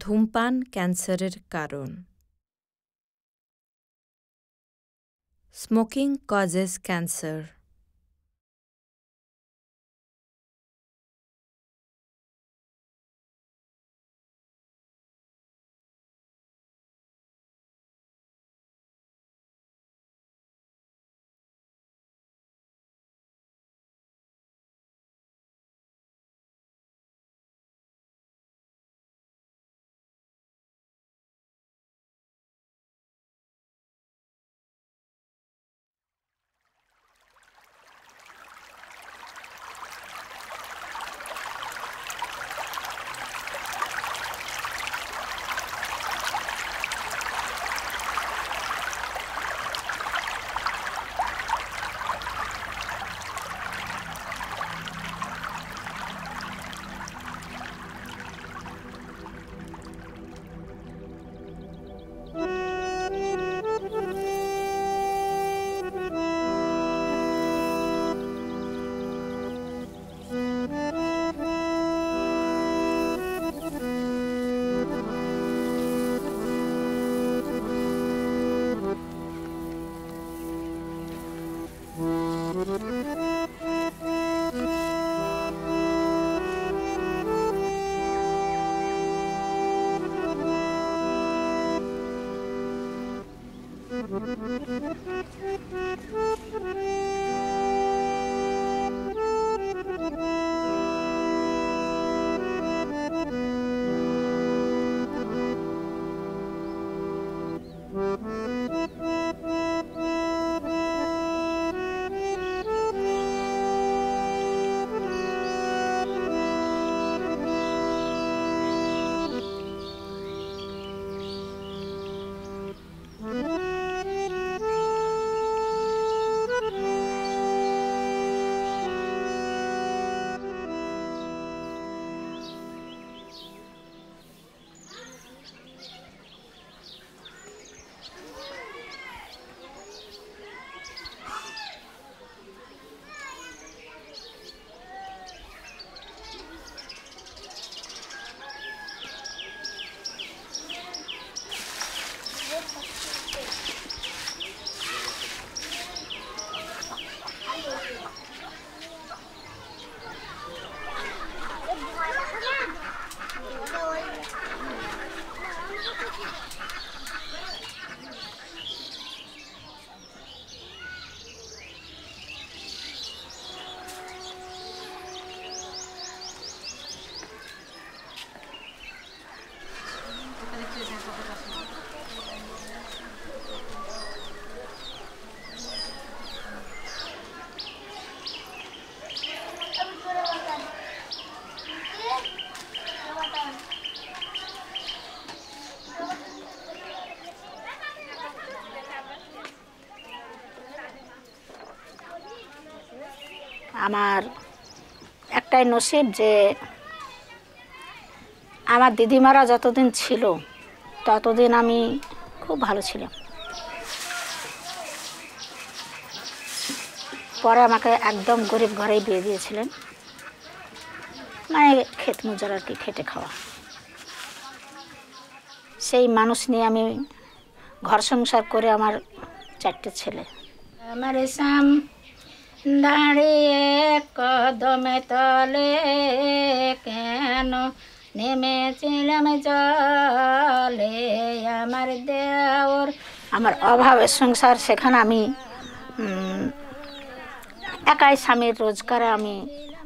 ধূমপান ক্যান্সারের কারণ। Smoking causes cancer. আমার একটাই নসিব যে আমার দিদিমারা যতদিন ছিল ততদিন আমি খুব ভালো ছিলাম। পরে আমাকে একদম গরিব ঘরেই বিয়ে দিয়েছিলেন, মানে ক্ষেত মজুর আর কি, খেটে খাওয়া। সেই মানুষ নিয়ে আমি ঘর সংসার করে আমার 4টে ছেলে। আমার সাম দাঁড়িয়ে কদমে তলে কেন নেমেছিলাম জলে আমার দেওর। আমার অভাবের সংসার, সেখানে আমি একাই স্বামীর রোজগারে আমি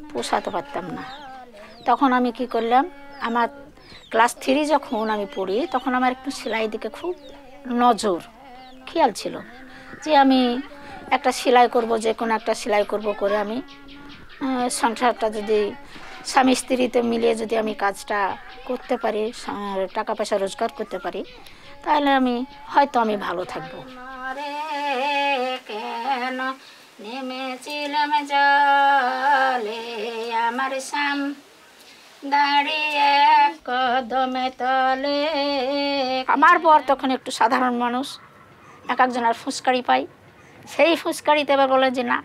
পোষাতে পারতাম না। তখন আমি কি করলাম, আমার ক্লাস 3 যখন আমি পড়ি তখন আমার একটু সেলাই দিকে খুব নজর খেয়াল ছিল যে আমি একটা সেলাই করব, যে কোনো একটা সেলাই করব করে আমি সংসারটা যদি স্বামী স্ত্রীতে মিলিয়ে যদি আমি কাজটা করতে পারি, টাকা পয়সা রোজগার করতে পারি, তাহলে আমি হয়তো আমি ভালো থাকবো। কেন নেমেছিলাম জলে আমার সাম দাঁড়িয়ে কদমে তলে। আমার পর তখন একটু সাধারণ মানুষ, একজনের ফুসকারি পাই, সেই ফুসকারিতে এবার বলে যে না,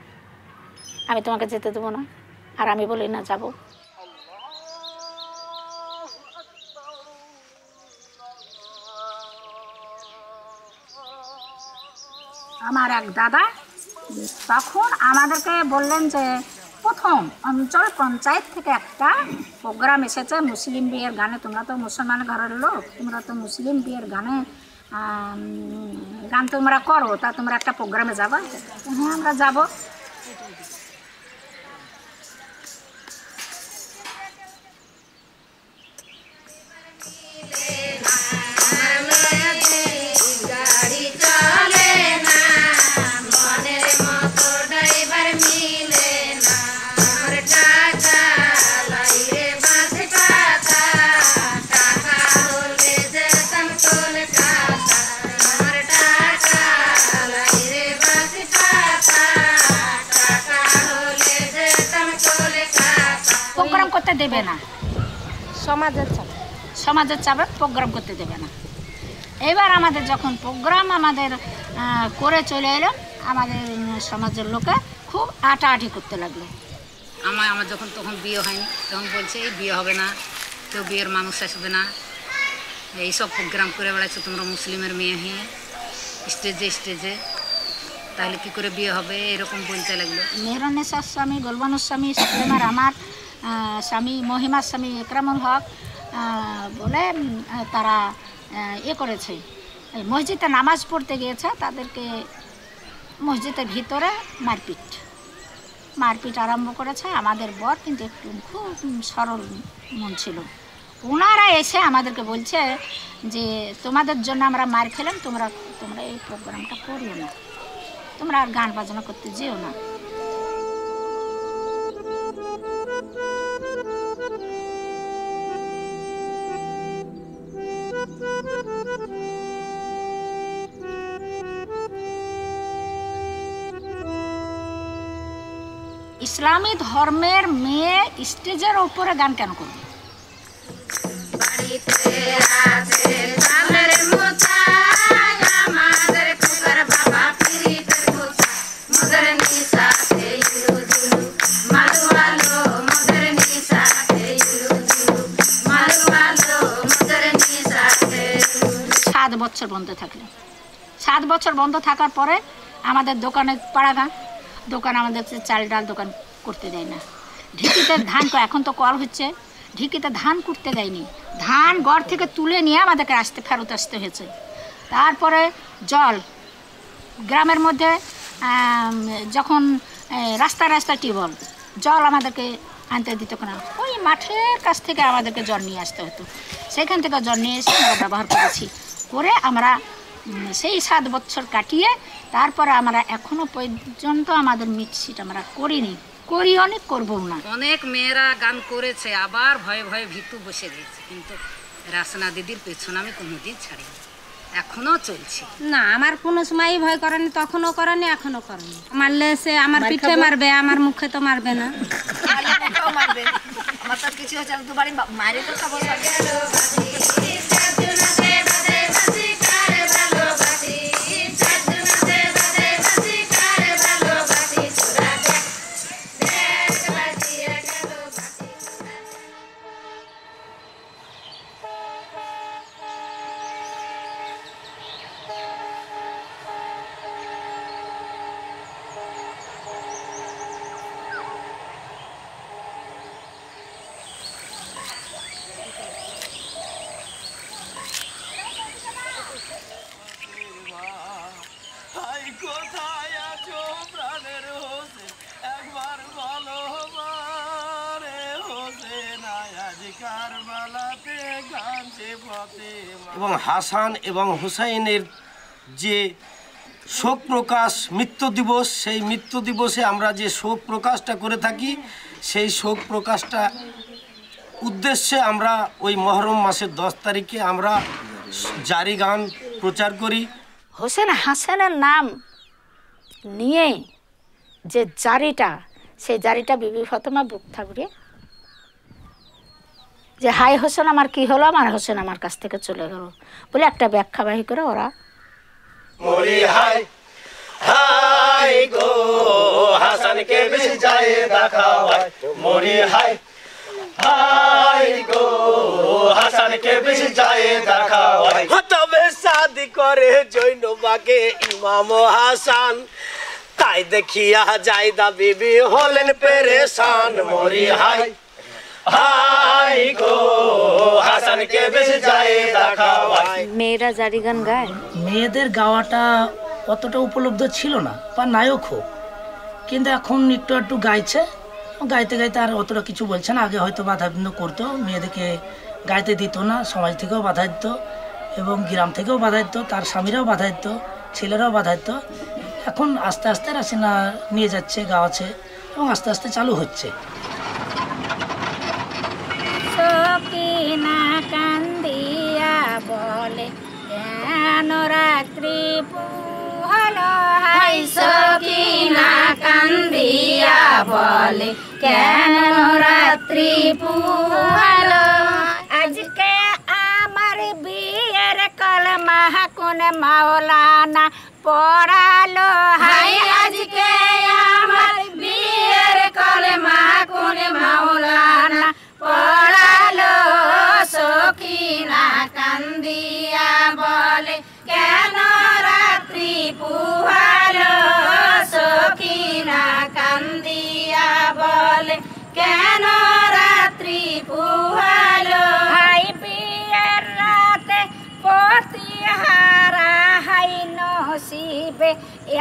আমি তোমাকে যেতে দেবো না। আর আমি বলি না, যাব। আমার এক দাদা তখন আমাদেরকে বললেন যে প্রথম অঞ্চল পঞ্চায়েত থেকে একটা প্রোগ্রাম এসেছে মুসলিম বিয়ের গানে, তোমরা তো মুসলমান ঘরের লোক, তোমরা তো মুসলিম বিয়ের গানে গান তোমরা করো, তা তোমরা একটা প্রোগ্রামে যাবা? হ্যাঁ আমরা যাব। প্রোগ্রাম করতে দেবে না, সমাজের চাপে প্রোগ্রাম করতে দেবে না। এবার আমাদের যখন প্রোগ্রাম আমাদের করে চলে এলো, আমাদের সমাজের লোকে খুব আটাআটি করতে লাগলো। আমার যখন তখন বিয়ে হয়নি, তখন বলছে এই বিয়ে হবে না, কেউ বিয়ের মানুষ আসবে না, এইসব প্রোগ্রাম করে বেড়াচ্ছ তোমরা মুসলিমের মেয়ে হয়ে স্টেজে, তাহলে কি করে বিয়ে হবে, এরকম বলতে লাগলো। মেহরুন্নেসার স্বামী, গোলবানুর স্বামী, সালেমার আমার স্বামী, মহিমার স্বামী একরামুল হক বলে তারা করেছে, মসজিদে নামাজ পড়তে গিয়েছে, তাদেরকে মসজিদের ভিতরে মারপিট আরম্ভ করেছে। আমাদের বর কিন্তু একটু খুব সরল মন ছিল, ওনারা এসে আমাদেরকে বলছে যে তোমাদের জন্য আমরা মার খেলাম, তোমরা এই প্রোগ্রামটা করিও না, তোমরা আর গান বাজনা করতে যেও না। ইসলামী ধর্মের মেয়ে স্টেজের উপরে গান কেন করবে? বছর বন্ধ থাকলে 7 বছর বন্ধ থাকার পরে আমাদের দোকানে পাড়া গান, দোকান আমাদের চাল ডাল দোকান করতে দেয় না, ঢিকিতে ধান, এখন তো কল হচ্ছে, ঢিকিতে ধান করতে দেয়নি, ধান গড় থেকে তুলে নিয়ে আমাদেরকে ফেরত আসতে হয়েছে। তারপরে জল গ্রামের মধ্যে যখন রাস্তা টিউবওয়েল, জল আমাদেরকে আনতে দিত না, ওই মাঠের কাছ থেকে আমাদেরকে জল নিয়ে আসতে হতো, সেখান থেকে জল নিয়ে এসে আমরা ব্যবহার করেছি, করে আমরা সেই 7 বছর কাটিয়ে তারপরে আমরা এখনো পর্যন্ত আমাদের মিটশিট আমরা করি অনেক করবো না। অনেক মেয়েরা গান করেছে, আবার ভয়ে ভীতু বসে গেছে, কিন্তু রাসনা দিদির পেছনে আমি কোনোদিন ছাড়িনি, এখনো চলছে। না আমার কোনো সময়ই ভয় করেনি, তখনও করেনি, এখনো করেনি। মারলে সে আমার পিঠে মারবে, আমার মুখে তো মারবে না। আমার তো কিছু হচ্ছে, আমি তো বাড়ি মারে তো খাবো। এবং হাসান এবং হুসাইনের যে শোক প্রকাশ মৃত্যু দিবস, সেই মৃত্যু দিবসে আমরা যে শোক প্রকাশটা করে থাকি, সেই শোক প্রকাশটা উদ্দেশ্যে আমরা ওই মহরম মাসের 10 তারিখে আমরা জারি গান প্রচার করি। হোসেন হাসানের নাম নিয়ে যে জারিটা, সেই জারিটা বিবি ফাতেমা বুক থাকবে যে হাই হোসেন আমার কি হলো, আমার হোসেন আমার কাছ থেকে চলে গেল বলে একটা ব্যাখ্যাবাহী করে ওরা মরি হাই হাই গো হাসানকে বেশি যায় দেখা হয়, মরি হাই হাই গো হাসানকে বেশি যায় দেখা হয়, তবে শাদি করে করে জৈনবাগে ইমাম হাসান, তাই দেখিয়া জায়দা বিবি হলেন পেরেশান। মরি হাই হাই গো হাসানকে বেশি জায়দা খাওয়াই। মেয়েরা জারি গান গায়? মেয়েদের গাওয়াটা অতটা উপলব্ধ ছিল না, বা নায়ক হোক, কিন্তু এখন একটু একটু গাইছে। গাইতে গাইতে আর অতটা কিছু বলছে না। আগে হয়তো বাধাবিঘ্ন করতো, মেয়েদেরকে গাইতে দিত না, সমাজ থেকেও বাধা দিত এবং গ্রাম থেকেও বাধা দিত, তার স্বামীরাও বাধা দিত, ছেলেরাও বাধা দিত। এখন আস্তে আস্তে রাসিনা নিয়ে যাচ্ছে, গাওয়াচ্ছে এবং আস্তে আস্তে চালু হচ্ছে। সকিনা কান্দিয়া বলে কেন রাত্রি পুহলো, হাই সকিনা কান্দিয়া বলে কেন রাত্রি পুহলো, আজকে আমার বিয়ের কলমা কোন মাওলানা পড়ালো, হাই আজকে আমার বিয়ের কলমা কোন মাওলানা পড়ালো, সকিনা কান্দিয়া বলে কেন রাত্রি পুহালো, সকিনা কান্দিয়া বলে কেন রাত্রি পুহালো, হাই বিয়ের রাতে পতিহারা হাই নসিবে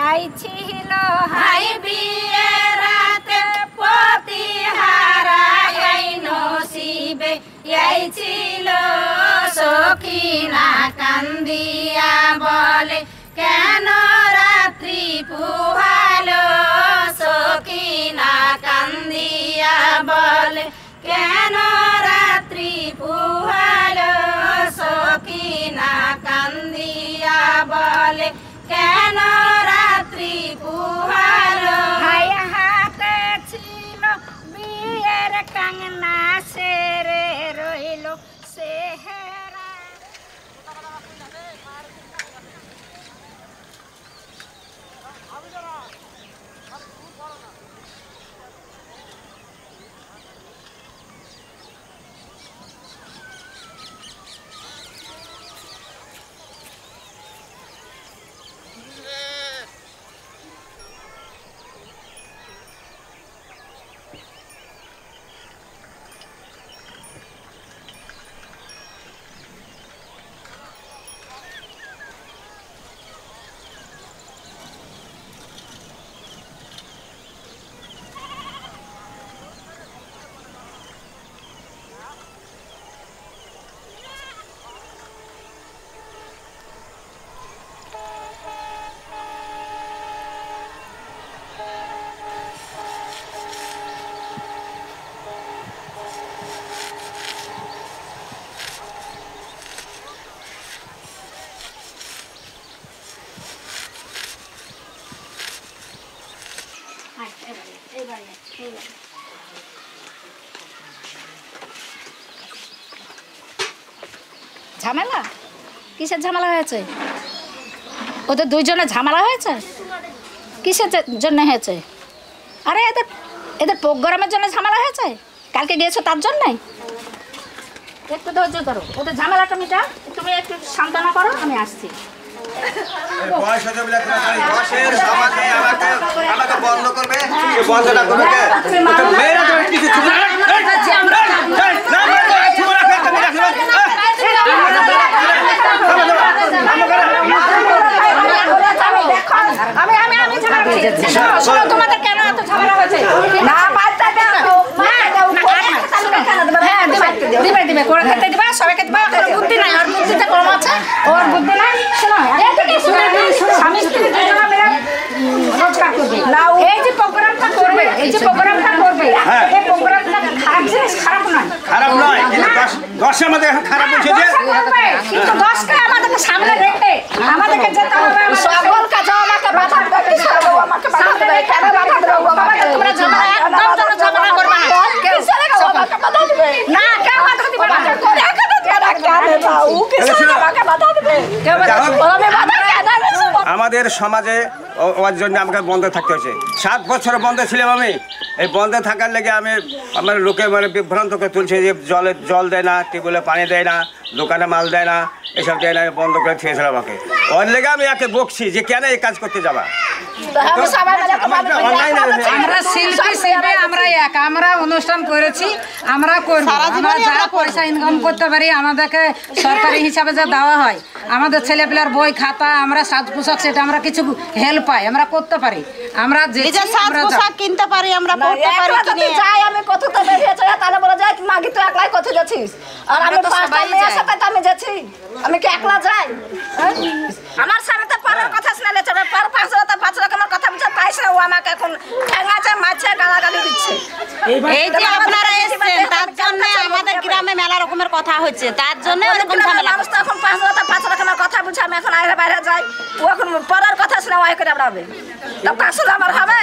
আইছিল, হাই বিয়ের রাতে পতিহারা হাই নসিবে আইছিল, সকিনা কান্দিয়া বলে কেন রাত্রি পুহালো, সকিনা কান্দিয়া বলে কেন রাত্রি পুহালো, সকিনা কান্দিয়া বলে কেন রাত্রি পুহালো, হাই হাতে ছিল বিয়ের কাংনা সেরে রইল সেহেরা। ঝামেলা কিসের ঝামেলা হয়েছে? ওদের দুইজনের ঝামেলা হয়েছে? কিসের জন্য হয়েছে? আরে এদের এদের প্রোগ্রামের জন্য ঝামেলা হয়েছে। কালকে গিয়েছো তার জন্যই। একটু ধৈর্য ধরো, ওদের ঝামেলাটা মিটা, তুমি একটু সান্ত্বনা করো, আমি আসছি। বন্ধ করবে, বন্ধটা করবে তোমাদের কেন এত ঝামেলা হয়েছে? না দিবে করে খেতে দিবা, সবাইকে দিবা। ওর বুদ্ধি নাই, ওর বুদ্ধিতে কম আছে, ওর বুদ্ধি নাই। শোনো স্বামী স্ত্রী দুজনে মিলে রোজগার করবে। এই যে প্রোগ্রামটা করবে, এই যে প্রোগ্রামটা করবে, এই প্রোগ্রামটা খারাপ জিনিস, খারাপ নয়, খারাপ নয়। দশে আমাদের এখন খারাপ বলছে যে, কিন্তু দশকে আমাদেরকে সামনে রেখে আমাদেরকে যেতে হবে। সকল কাজে আমাকে বাধা দেবে, আমাকে বাধা দেবে। কেন বাধা দেবে? তোমরা ঝামেলা একদম কোনো ঝামেলা করবে না। কেউ আমাকে বাধা দেবে না, কেউ বাধা দিবে না। আমাদের সমাজে ওর জন্য আমাকে বন্ধ থাকতে হয়েছে। 7 বছর বন্ধ ছিলাম আমি। এই বন্ধে থাকার লেগে আমার লোকে মানে বিভ্রান্ত করে তুলছে যে জল দেয় না, টিউবওয়েলে পানি দেয় না, দোকানে মাল দেয় না, এসব দেয় না, বন্ধ করে থিয়েছিল আমাকে। ওর লেগে আমি একে বকছি যে কেন এই কাজ করতে যাবা। আমরা শিল্পী আমরা এক, আমরা অনুষ্ঠান করেছি, আমরা করব, আমরা যা পয়সা ইনকাম করতে পারি আমাদেরকে সরকারি হিসাবে যা দেওয়া হয়, আমাদের ছেলেপিলার বই খাতা, আমরা সাজ পোশাক সেটা আমরা কিছু হেল্প পাই, আমরা করতে পারি, আমরা যে সাজ পোশাক কিনতে পারি, আমরা পড়তে পারি। কিনে যাই আমি কত তো বেরিয়েছে, তাহলে বলে যায় মাগি তুই একলাই কত যাচ্ছিস, আর আমি পাঁচটা মেয়ের সাথে তো আমি যাচ্ছি, আমি কি একলা যাই? আমার সামনে তো পরের কথা শুনালে চলে, পর 5 রকমের কথা বুঝে পাইছে, ও আমাকে এখন ঠেঙাছে মাছে গালাগালি দিচ্ছে। এই যে আপনারা এসেছেন তার জন্য আমাদের গ্রামে মেলা রকমের কথা হচ্ছে, তার জন্য এরকম ঝামেলা। মানুষ তো এখন 5 রকমের কথা বুঝে, আমি এখন আইরে বাইরে যাই, ও এখন পরের কথা শুনে ওই করে আমরা হবে, তা 500 আমার হবে?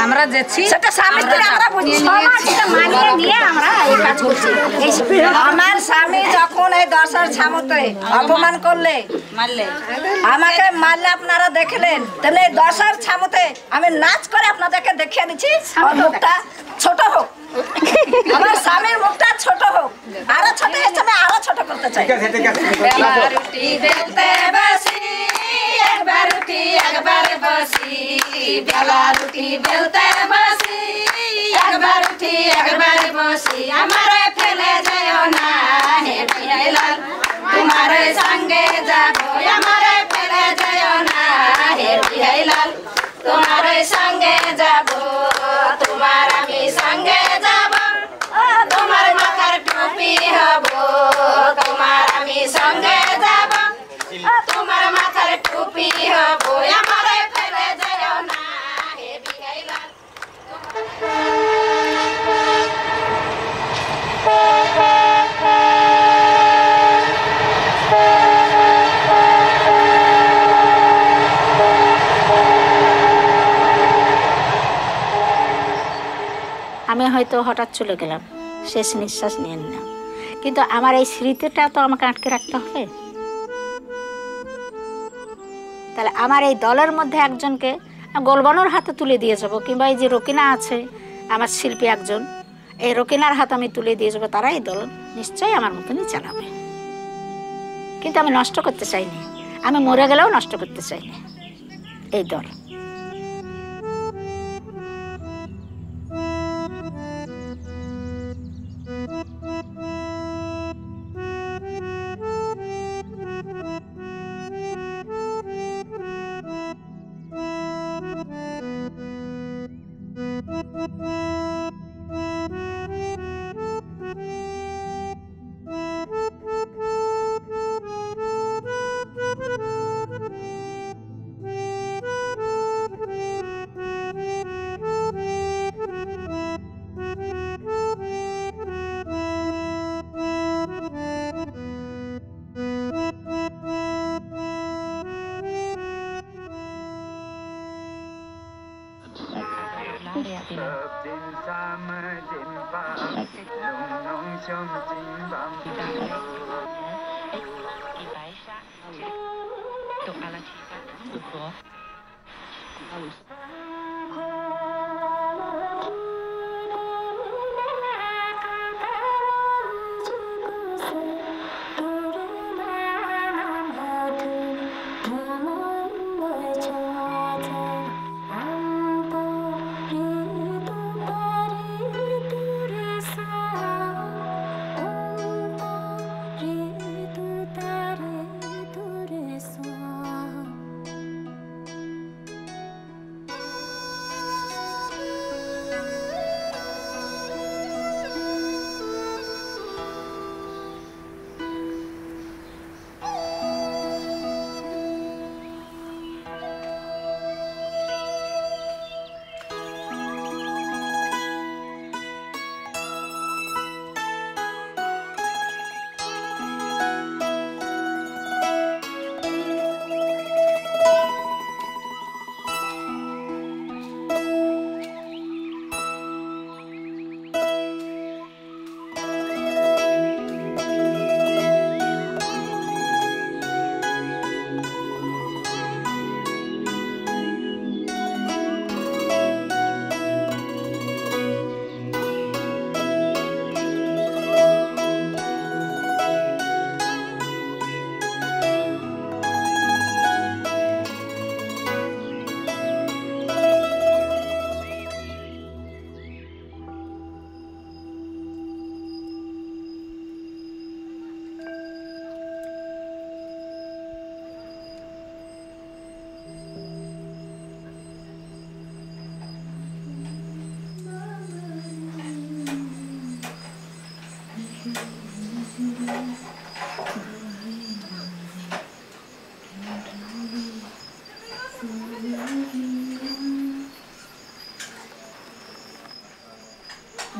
আমরা যাচ্ছি সেটা স্বামী স্ত্রী আমরা বুঝি, সমাজটা মানিয়ে নিয়ে আমরা এই কাজ করছি। আমার স্বামী যখন এই 10 ছামতে অপমান করলে, মারলে, আমাকে মারলে আপনারা দেখলেন, তেমনি 10 ছামতে আমি নাচ করে আপনাদেরকে দেখিয়ে দিচ্ছি, মুখটা ছোট হোক, আমার স্বামীর মুখটা ছোট হোক, আরো ছোট হিসেবে আরো ছোট করতে চাই। একবার রুটি বেলতে বসি, একবার রুটি একবার বসি, বেলা রুটি বেলতে বসি, একবার রুটি একবার বসি, আমারে ফেলে যাও না হে বিহাইলাল, তোমার সঙ্গে যাব, আমারে ফেলে যাও না হে বিহাইলাল, তোমার সঙ্গে যাব, তোমার আমি সঙ্গে যাব, তোমার মাথার টুপি হব, তোমার আমি সঙ্গে যাব, তোমার মাথার টুপি হব, আমারে ফেলে যাও না হে বিহাইলাল। আমি হয়তো হঠাৎ চলে গেলাম, শেষ নিঃশ্বাস নিয়ে নিলাম, কিন্তু আমার এই স্মৃতিটা তো আমাকে আটকে রাখতে হবে। তাহলে আমার এই দলের মধ্যে একজনকে গোলবানোর হাতে তুলে দিয়ে যাবো, কিংবা এই যে রকিনা আছে আমার শিল্পী একজন, এই রকিনার হাতে আমি তুলে দিয়ে যাবো, তারা এই দল নিশ্চয়ই আমার মতনই চালাবে। কিন্তু আমি নষ্ট করতে চাইনি, আমি মরে গেলেও নষ্ট করতে চাইনি এই দল।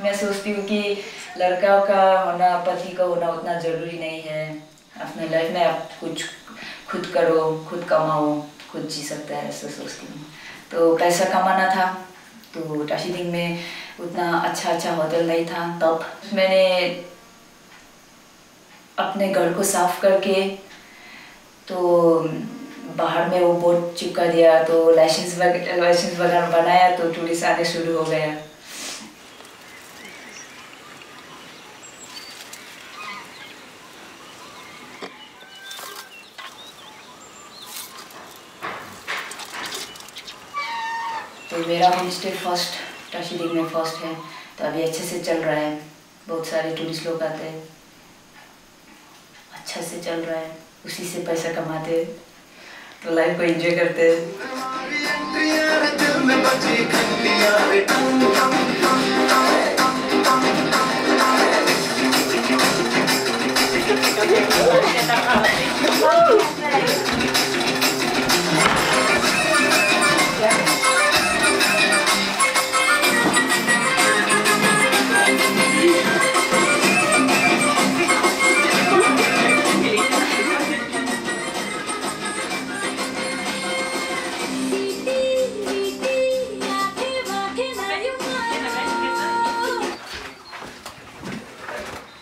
मैं सोचती हूँ कि लड़का का होना, पति का होना उतना ज़रूरी नहीं है। अपने लाइफ में आप कुछ खुद करो, खुद कमाओ, खुद जी सकता है, ऐसा सोचती हूँ। तो पैसा कमाना था, तो टाशीडिंग में उतना अच्छा होटल नहीं था। तब मैंने अपने घर को साफ करके तो बाहर में वो बोर्ड चिपका दिया, तो लाइसेंस वगैरह बनाया, तो टूरिस्ट आने शुरू हो गया। तो मेरा होम स्टे फर्स्ट टाशीडिंग में फर्स्ट है, तो अभी अच्छे से चल रहा है। बहुत सारे टूरिस्ट लोग आते हैं, अच्छा से चल रहा है, उसी से पैसा कमाते हैं, तो लाइफ को एंजॉय करते हैं।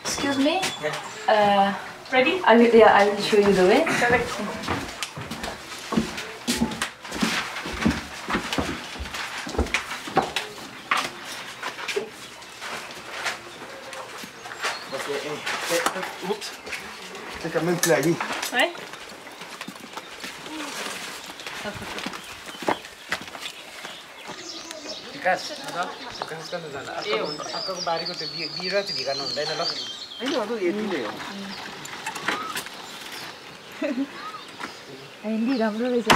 Excuse me. Ready? I will show you the way. Correct. Oups. C'est quand même playé. Ouais. विकास विकासका जान अर्को बारीको त्यो बिरुवा चाहिँ भिगाउनु हुँदैन ल हैन अब यति नै हो हिन्दी राम्रो रहेछ।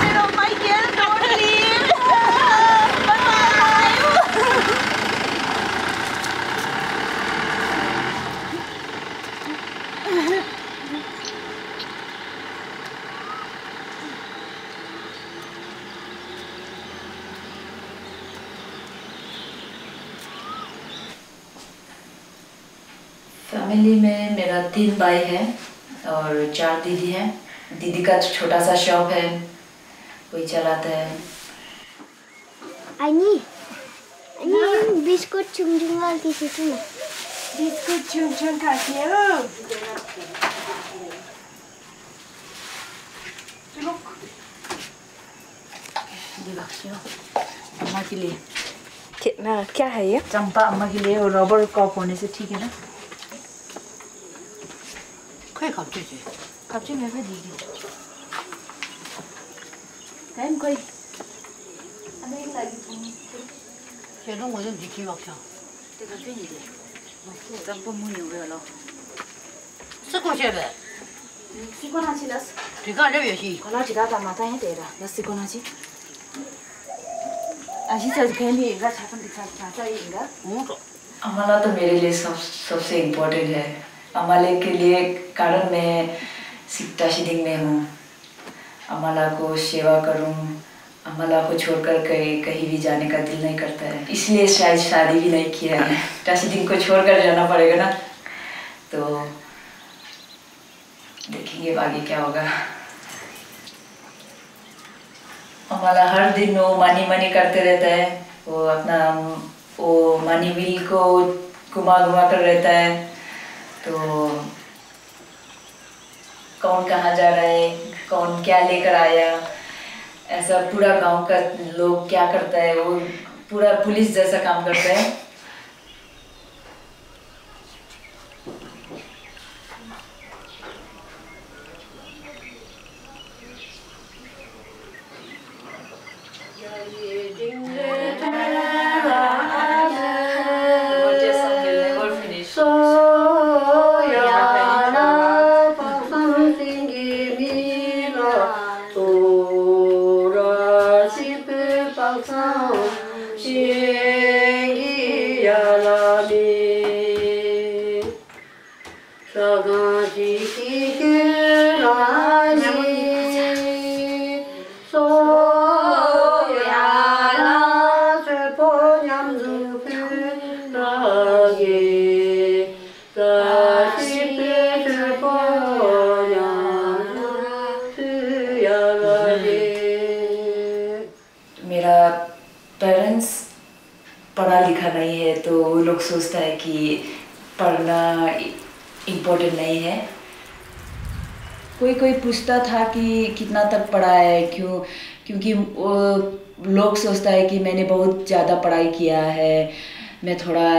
फैमिली में मेरा 3 भाई है और 4 दीदी हैं। दीदी का छोटा सा शॉप है, कोई चलाता है। Ani बिस्कुट चुमचुम वाली थी ना, बिस्कुट चुमचुम खाती है। अम्मा के लिए कितना क्या है ये? चंपा अम्मा के लिए, और रबर कप होने से ठीक है ना। खै खप्छु 갑자기 왜 그러지? em coi anh ấy là 걔는 뭐좀 지키 막혀 내가 팬이래. 짬뽕 무늬 왜요? 쓰고 싶어 쓰고 나지라스. 네가 안 해야지. 걸어 지라다 마다 해야 되라. 나 쓰고 나지. 아시죠? 괜히가 작은 데 자자인가? अमला तो मेरे लिए सबसे इम्पोर्टेंट है। अमला के लिए कारण मैं टाशीडिंग में हूँ। अमला को सेवा करूँ, अमला को छोड़कर कहीं भी जाने का दिल नहीं करता है, इसलिए शायद शादी भी नहीं किया है। टाशीडिंग को छोड़कर जाना पड़ेगा ना, तो देखेंगे आगे क्या होगा। अमला हर दिन वो मनी करते रहता है, वो अपना वो मनी व्हील को घुमा कर रहता है। तो कौन कहाँ जा रहा है, कौन क्या लेकर आया, ऐसा पूरा गांव का लोग क्या करता है, वो पूरा पुलिस जैसा काम करता है। मेरा पेरेंट्स पढ़ा लिखा नहीं है तो वो लोग सोचता है कि पढ़ना इम्पोर्टेंट नहीं है। कोई कोई पूछता था कि कितना तक पढ़ा है, क्योंकि लोग सोचता है कि मैंने बहुत ज़्यादा पढ़ाई किया है। मैं थोड़ा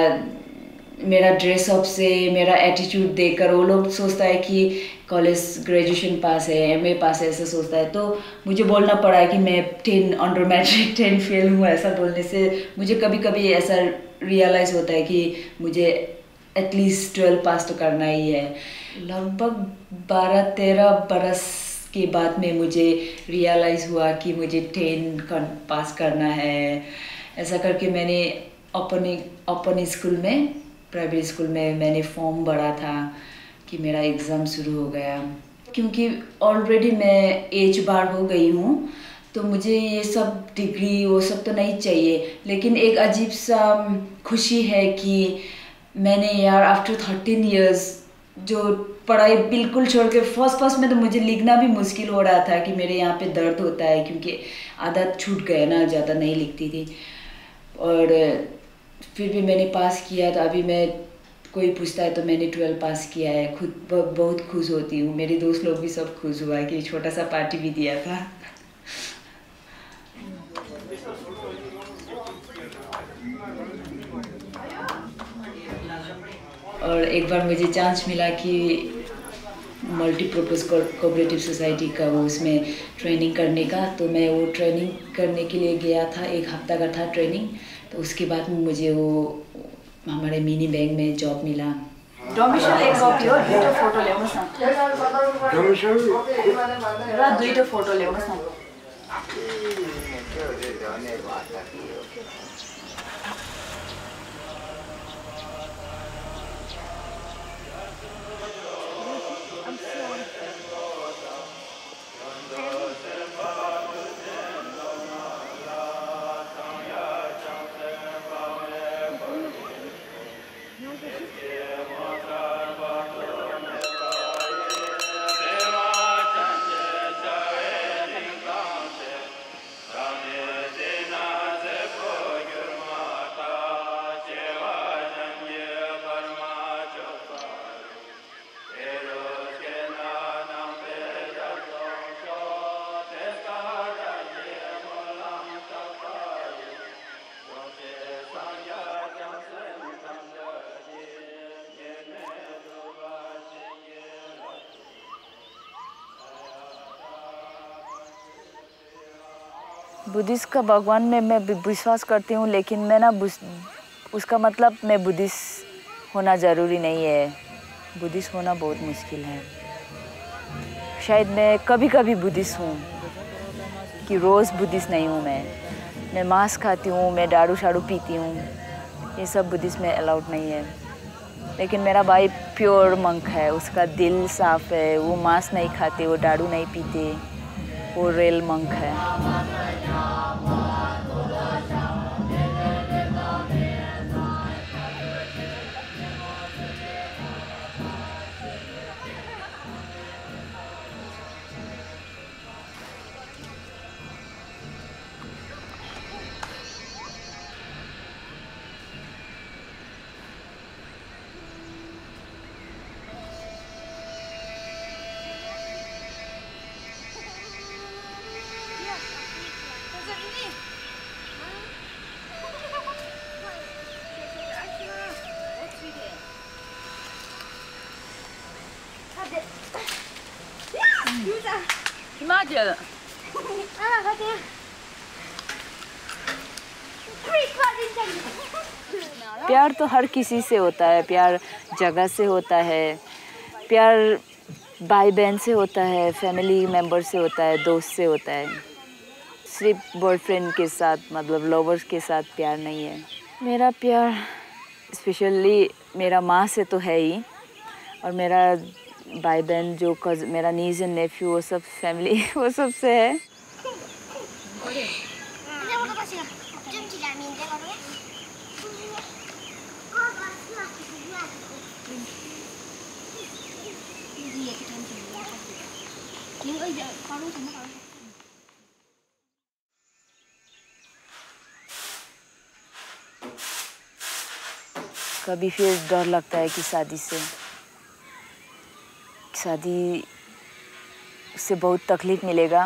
मेरा ड्रेसअप से, मेरा एटीट्यूड देखकर वो लोग सोचता है कि कॉलेज ग्रेजुएशन पास है, एमए पास है, ऐसा सोचता है। तो मुझे बोलना पड़ा है कि मैं 10 अंडर मैट्रिक 10 फेल हूँ। ऐसा बोलने से मुझे कभी कभी ऐसा रियलाइज़ होता है कि मुझे एटलीस्ट 12 पास तो करना ही है। लगभग 12-13 बरस के बाद में मुझे रियलाइज़ हुआ कि मुझे 10 पास करना है। ऐसा करके मैंने अपने स्कूल में, प्राइवेट स्कूल में मैंने फॉर्म भरा था कि मेरा एग्ज़ाम शुरू हो गया। क्योंकि ऑलरेडी मैं एज बार हो गई हूँ तो मुझे ये सब डिग्री वो सब तो नहीं चाहिए, लेकिन एक अजीब सा खुशी है कि मैंने यार आफ्टर 13 इयर्स जो पढ़ाई बिल्कुल छोड़ के, फर्स्ट में तो मुझे लिखना भी मुश्किल हो रहा था कि मेरे यहाँ पे दर्द होता है क्योंकि आदत छूट गया ना, ज़्यादा नहीं लिखती थी। और फिर भी मैंने पास किया। तो अभी मैं, कोई पूछता है तो मैंने 12 पास किया है, खुद बहुत खुश होती हूँ। मेरे दोस्त लोग भी सब खुश हुआ कि छोटा सा पार्टी भी दिया था। और एक बार मुझे चांस मिला कि मल्टीपर्पज़ कोऑपरेटिव सोसाइटी का वो उसमें ट्रेनिंग करने का, तो मैं वो ट्रेनिंग करने के लिए गया था। 1 हफ्ता का था ट्रेनिंग। तो उसके बाद में मुझे वो हमारे मिनी बैंक में जॉब मिला। डोमिसल एक कपी हो, 2टा फोटो ल्याउनुस् न। डोमिसल र 2टा फोटो ल्याउनुस् न। बुद्धिस्ट का भगवान में मैं विश्वास करती हूँ, लेकिन मैं ना उसका मतलब मैं बुद्धिस्ट होना ज़रूरी नहीं है। बुद्धिस्ट होना बहुत मुश्किल है। शायद मैं कभी कभी बुद्धिस्ट हूँ कि रोज़ बुद्धिस्ट नहीं हूँ। मैं मांस खाती हूँ, मैं दारू शारू पीती हूँ, ये सब बुद्धिस्ट में अलाउड नहीं है। लेकिन मेरा भाई प्योर मंक है, उसका दिल साफ़ है, वो मांस नहीं खाते, वो दारू नहीं पीते, वो रियल मंक है। प्यार तो हर किसी से होता है। प्यार जगह से होता है, प्यार भाई बहन से होता है, फैमिली मेंबर से होता है, दोस्त से होता है। सिर्फ बॉयफ्रेंड के साथ, मतलब लवर्स के साथ प्यार नहीं है। मेरा प्यार स्पेशली मेरा माँ से तो है ही, और मेरा भाई बहन जो मेरा नीज एंड नेफ्यू, वो सब फैमिली वो सब से है। कभी फिर डर लगता है कि शादी से बहुत तकलीफ मिलेगा,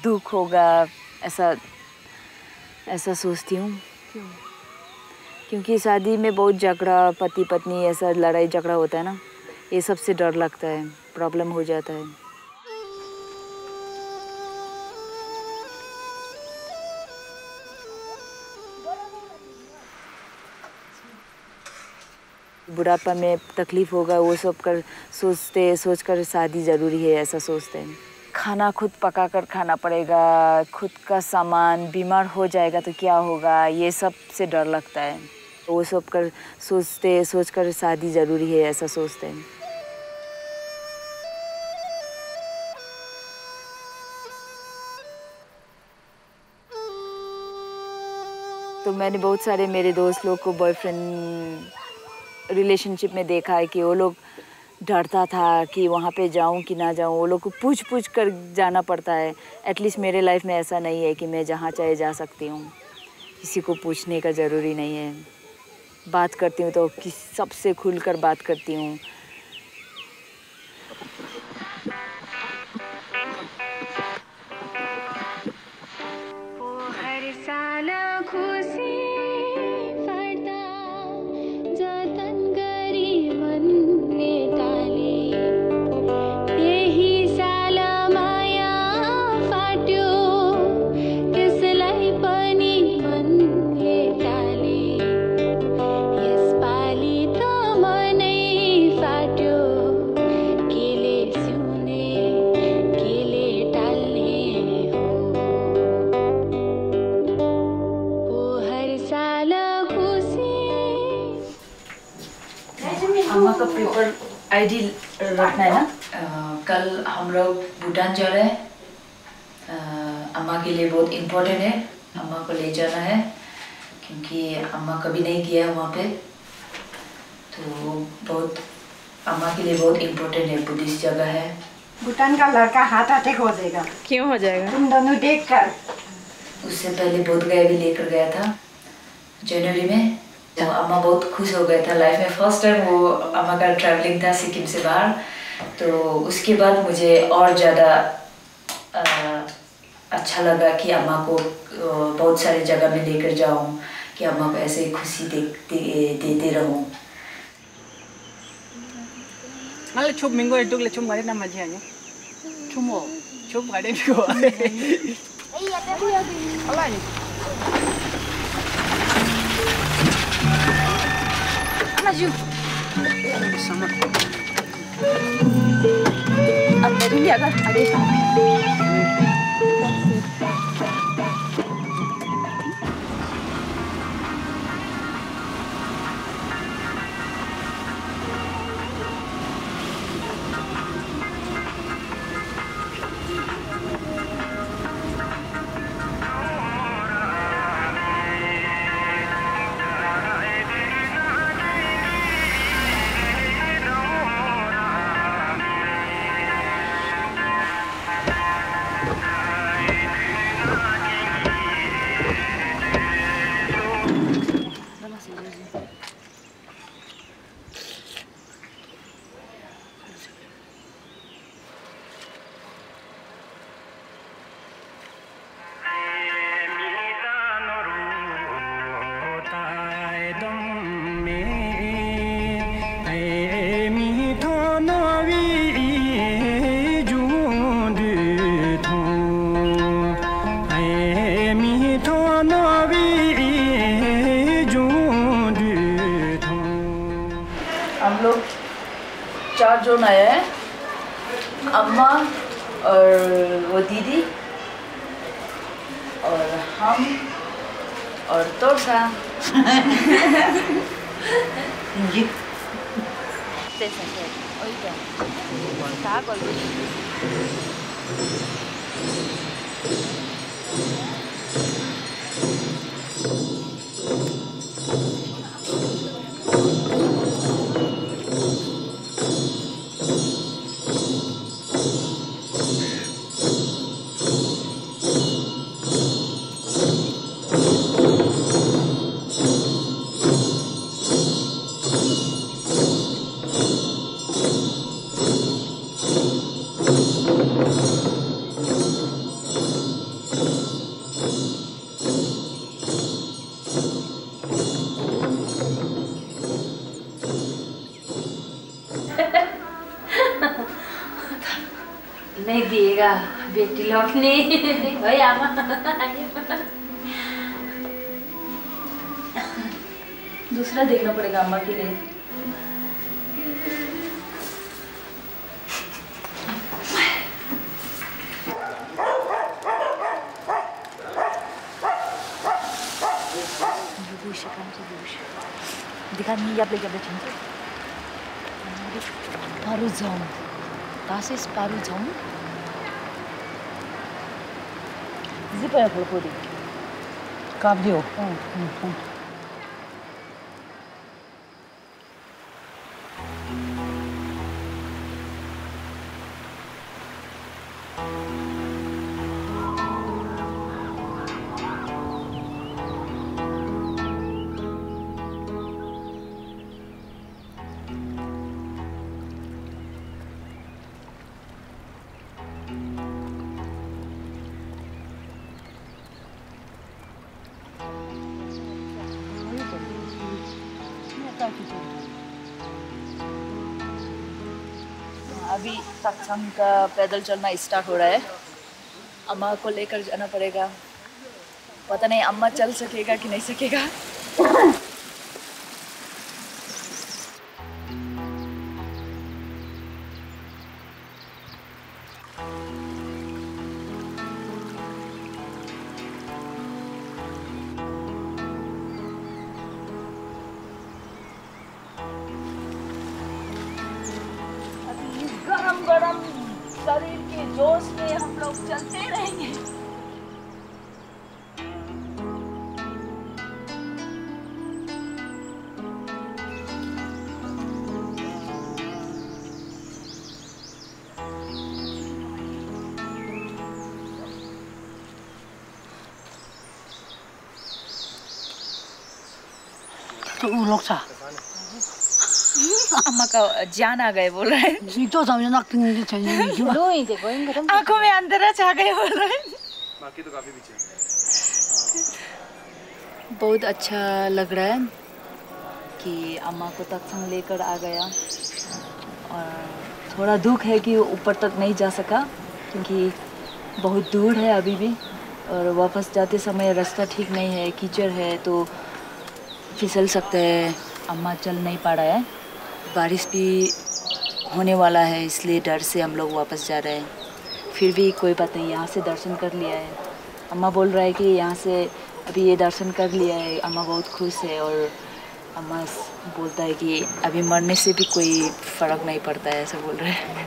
दुख होगा, ऐसा सोचती हूँ। क्योंकि शादी में बहुत झगड़ा, पति पत्नी ऐसा लड़ाई झगड़ा होता है ना, ये सबसे डर लगता है, प्रॉब्लम हो जाता है। बुढ़ापा में तकलीफ होगा वो सब सोचकर शादी ज़रूरी है, ऐसा सोचते हैं। खाना खुद पका कर खाना पड़ेगा, खुद का सामान, बीमार हो जाएगा तो क्या होगा, ये सब से डर लगता है। वो सब सोचकर शादी ज़रूरी है, ऐसा सोचते हैं। तो मैंने बहुत सारे मेरे दोस्त लोग को बॉयफ्रेंड रिलेशनशिप में देखा है कि वो लोग डरता था कि वहाँ पे जाऊँ कि ना जाऊँ, वो लोग को पूछ कर जाना पड़ता है। एटलीस्ट मेरे लाइफ में ऐसा नहीं है कि मैं जहाँ चाहे जा सकती हूँ, किसी को पूछने का ज़रूरी नहीं है। बात करती हूँ तो सबसे खुलकर बात करती हूँ। अम्मा का पेपर आईडी रखना है ना। कल हम लोग भूटान जा रहे हैं। अम्मा के लिए बहुत इम्पोर्टेंट है, अम्मा को ले जाना है क्योंकि अम्मा कभी नहीं गया है वहाँ पे। तो बहुत अम्मा के लिए बहुत इम्पोर्टेंट है, बुद्धिस्ट जगह है। भूटान का लड़का हार्ट अटैक हो जाएगा। क्यों हो जाएगा? तुम दोनों देख कर। उससे पहले बोध गया भी लेकर गया था जनवरी में। तो अम्मा बहुत खुश हो गया था, लाइफ में फर्स्ट टाइम वो अम्मा का ट्रैवलिंग था सिक्किम से बाहर। तो उसके बाद मुझे और ज़्यादा अच्छा लगा कि अम्मा को बहुत सारे जगह में लेकर जाऊं, कि अम्मा को ऐसे खुशी देते रहूं। Malah cup minggu itu le cup kali nama dia nya. Cumo, cup kali itu. Iya tapi ya gini. Apa ni? Maju. Sama. Apa ini agak ada. हम लोग 4 जन आए हैं, अम्मा और वो दीदी और हम और तोसा। नहीं दिएगा बेटी लौटने भाई आमा दूसरा देखना पड़ेगा अम्मा के लिए। Diga niya blega bechinje. Paruzom. Das ist Paruzom. Zipaya polpodi. Kabdio. अभी तकसम का पैदल चलना स्टार्ट हो रहा है। अम्मा को लेकर जाना पड़ेगा। पता नहीं अम्मा चल सकेगा कि नहीं सकेगा। गरम शरीर के जोश में हम लोग चलते रहेंगे। तो वो लोग था अम्मा का जान आ गए बोल रहे हैं। आंखों में अंधेरा छा गए बोल रहे हैं। बाकी तो काफी पीछे। बहुत अच्छा लग रहा है कि अम्मा को तकसंग लेकर आ गया और थोड़ा दुख है कि ऊपर तक नहीं जा सका क्योंकि बहुत दूर है अभी भी और वापस जाते समय रास्ता ठीक नहीं है, कीचड़ है तो फिसल सकते हैं। अम्मा चल नहीं पा रहा है, बारिश भी होने वाला है इसलिए डर से हम लोग वापस जा रहे हैं। फिर भी कोई बात नहीं, यहाँ से दर्शन कर लिया है। अम्मा बोल रहा है कि यहाँ से अभी ये दर्शन कर लिया है, अम्मा बहुत खुश है और अम्मा बोलता है कि अभी मरने से भी कोई फ़र्क नहीं पड़ता है, ऐसा बोल रहे हैं।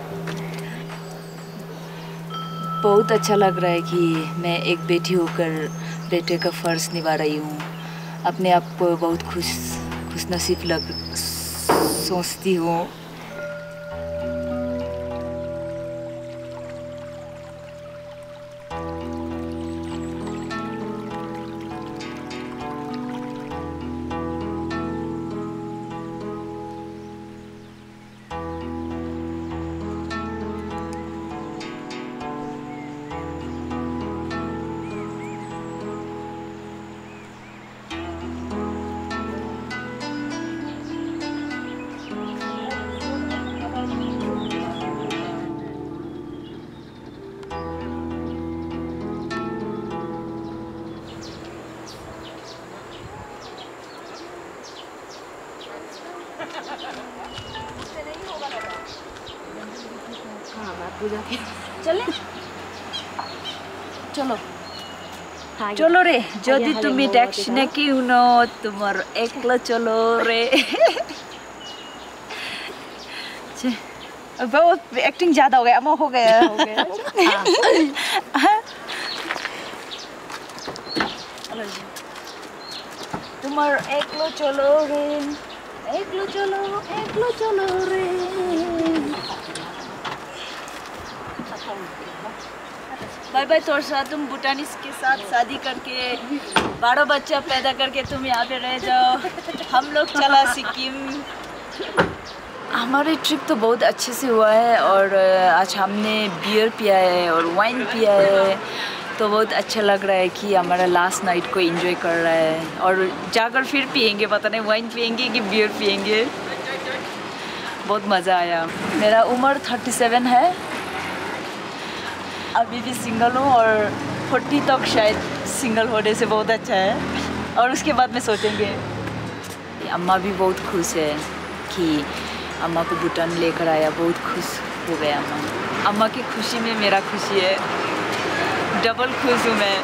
बहुत अच्छा लग रहा है कि मैं एक बेटी होकर बेटे का फ़र्ज़ निभा रही हूँ। अपने आप को बहुत खुश नसीब सोचती हूँ। चले चलो चलो रे जदि तुम्हें टैक्सी ने क्यों न तुम्हार एकला चलो रे। बहुत एक्टिंग ज्यादा हो गया, अब हो गया तुम्हार एकलो चलो रे, एकलो चलो रे। बाय बाय तोरसा, तुम भूटानीस के साथ शादी करके 12 बच्चा पैदा करके तुम यहाँ पे रह जाओ, हम लोग चला सिक्किम। हमारे ट्रिप तो बहुत अच्छे से हुआ है और आज हमने बियर पिया है और वाइन पिया है, तो बहुत अच्छा लग रहा है कि हमारा लास्ट नाइट को एंजॉय कर रहा है और जाकर फिर पियेंगे, पता नहीं वाइन पियेंगे कि बियर पियेंगे। बहुत मज़ा आया। मेरा उम्र 37 है, अभी भी सिंगल हूँ और 40 तक शायद सिंगल होने से बहुत अच्छा है और उसके बाद में सोचेंगे। अम्मा भी बहुत खुश है कि अम्मा को भूटान लेकर आया, बहुत खुश हो गया अम्मा। अम्मा की खुशी में मेरा खुशी है, डबल खुश हूँ मैं।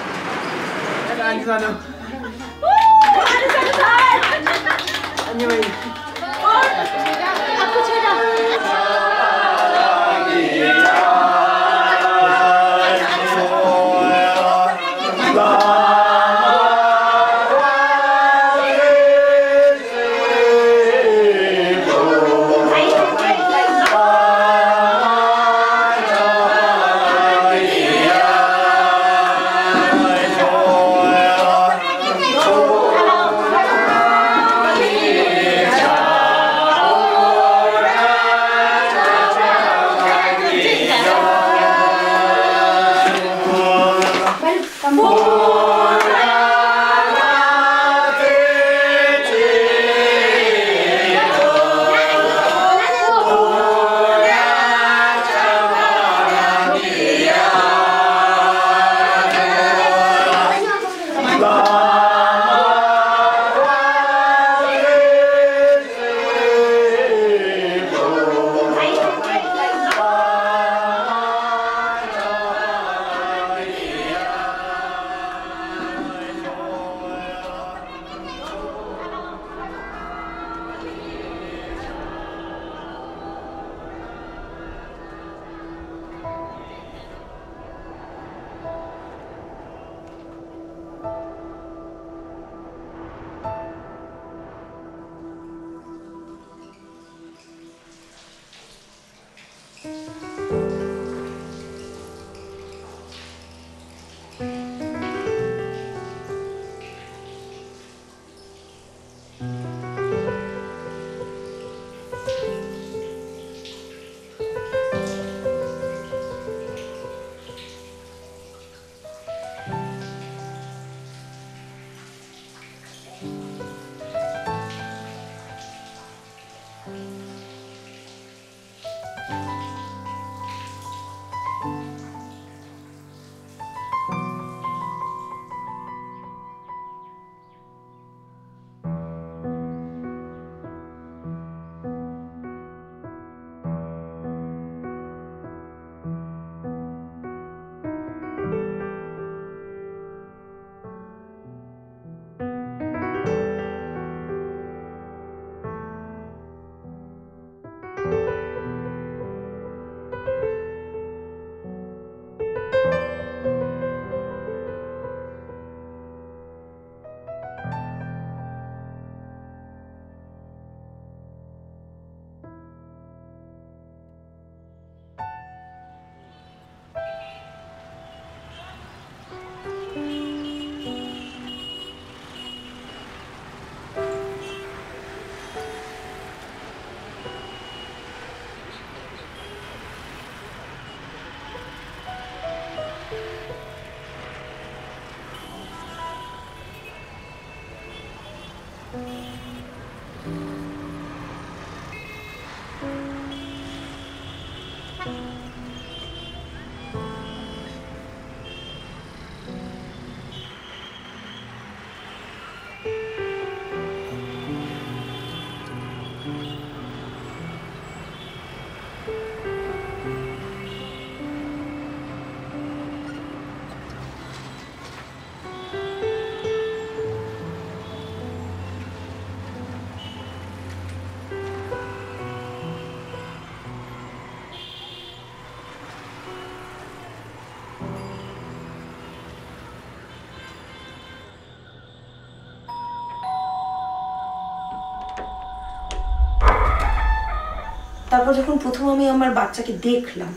তারপর যখন প্রথম আমি আমার বাচ্চাকে দেখলাম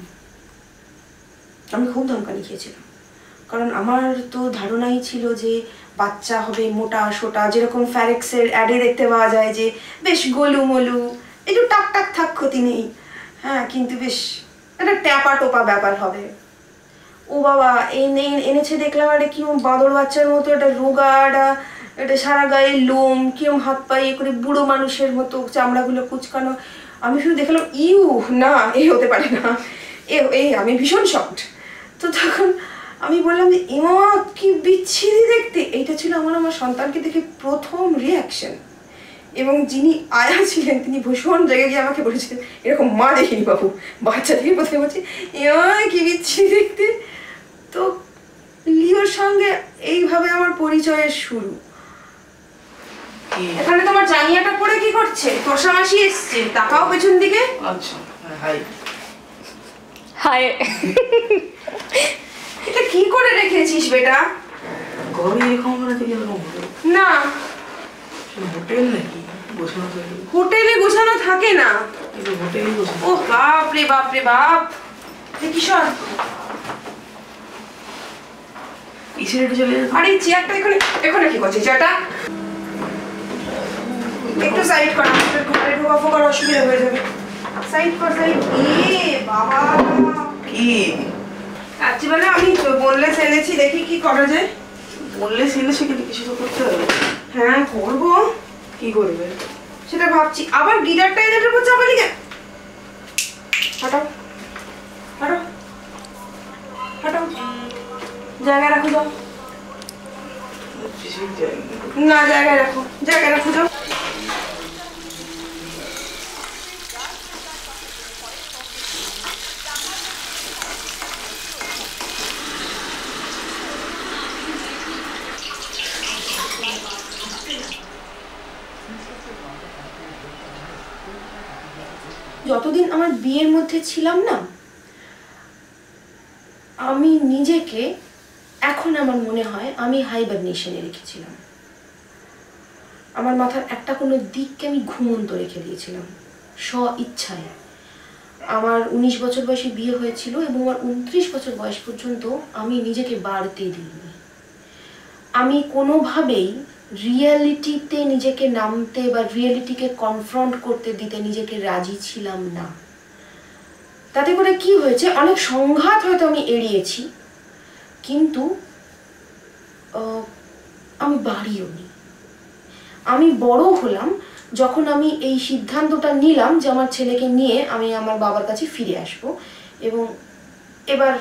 আমি খুব ধমকানি খেয়েছিলাম। কারণ আমার তো ধারণাই ছিল যে বাচ্চা হবে মোটা সোটা, যেরকম ফ্যারেক্সের অ্যাডে দেখতে পাওয়া যায় যে বেশ গোলুমলু, একটু টাক টাক থাক, ক্ষতি নেই, হ্যাঁ, কিন্তু বেশ একটা ট্যাপা টোপা ব্যাপার হবে। ও বাবা, এনেছে দেখলাম একটা কিরম বাঁদর বাচ্চার মতো, একটা রোগা, একটা সারা গায়ে লোম, কিরম হাত পায়ে করে বুড়ো মানুষের মতো, চামড়াগুলো কুচকানো। আমি শুধু দেখলাম ইউ না, এই হতে পারে না, আমি ভীষণ শকড। তো তখন আমি বললাম যে এমা কি বিচ্ছিরি দেখতে। এইটা ছিল আমার সন্তানকে দেখে প্রথম রিয়াকশন। এবং যিনি আয়া ছিলেন তিনি ভীষণ রেগে গিয়ে আমাকে বলেছেন, এরকম মা দেখিনি বাবু, বাচ্চা থেকে প্রথমে বলছি এমা কি বিচ্ছিরি দেখতে। তো লিওর সঙ্গে এইভাবে আমার পরিচয়ের শুরু। এখানে তোমার জাঙ্গিয়াটা পরে কি করছে? তোষা মাসি এসছে, তাকাও পেছন দিকে। আচ্ছা, হাই হাই। এটা কি করে রেখেছিস বেটা? ঘরে এরকম রেখে গেলাম না, হোটেল নাকি গোছানো থাকে? হোটেলে গোছানো থাকে না। হোটেলে গোছানো। ও বাপ রে বাপ রে বাপ, কিশোর কিসের এটা চলে? আরে এই চেয়ারটা এখানে কি করছিস? চেয়ারটা একটু সাইড কর, ঘরে ঢোকা ফোকার অসুবিধা হয়ে যাবে। সাইড কর, সাইড। এ বাবা, কি আচ্ছা বলে আমি বললে এনেছি, দেখি কি করা যায়। বললে এনেছে কিন্তু কিছু তো করতে হবে। হ্যাঁ করবো। কি করবে সেটা ভাবছি। আবার গিটারটা এদের উপর চাপালি কেন? হাঁটাও হাঁটাও হাঁটাও, জায়গায় রাখো, যাও না, জায়গায় রাখো, জায়গায় রাখো, যাও। যতদিন আমার বিয়ের মধ্যে ছিলাম না, আমি নিজেকে, এখন আমার মনে হয় আমি হাইবারনেশনে রেখেছিলাম। আমার মাথার একটা কোনো দিককে আমি ঘুমন্ত রেখে দিয়েছিলাম স্ব ইচ্ছায়। আমার 19 বছর বয়সে বিয়ে হয়েছিল এবং আমার 29 বছর বয়স পর্যন্ত আমি নিজেকে বাড়তে দিইনি। আমি কোনোভাবেই রিয়েলিটিতে নিজেকে নামতে বা রিয়েলিটিকে কনফ্রন্ট করতে দিতে নিজেকে রাজি ছিলাম না। তাতে করে কি হয়েছে, অনেক সংঘাত হয়তো আমি এড়িয়েছি, কিন্তু আমি বাড়িও নি। আমি বড় হলাম যখন আমি এই সিদ্ধান্তটা নিলাম যে আমার ছেলেকে নিয়ে আমি আমার বাবার কাছে ফিরে আসব এবং এবার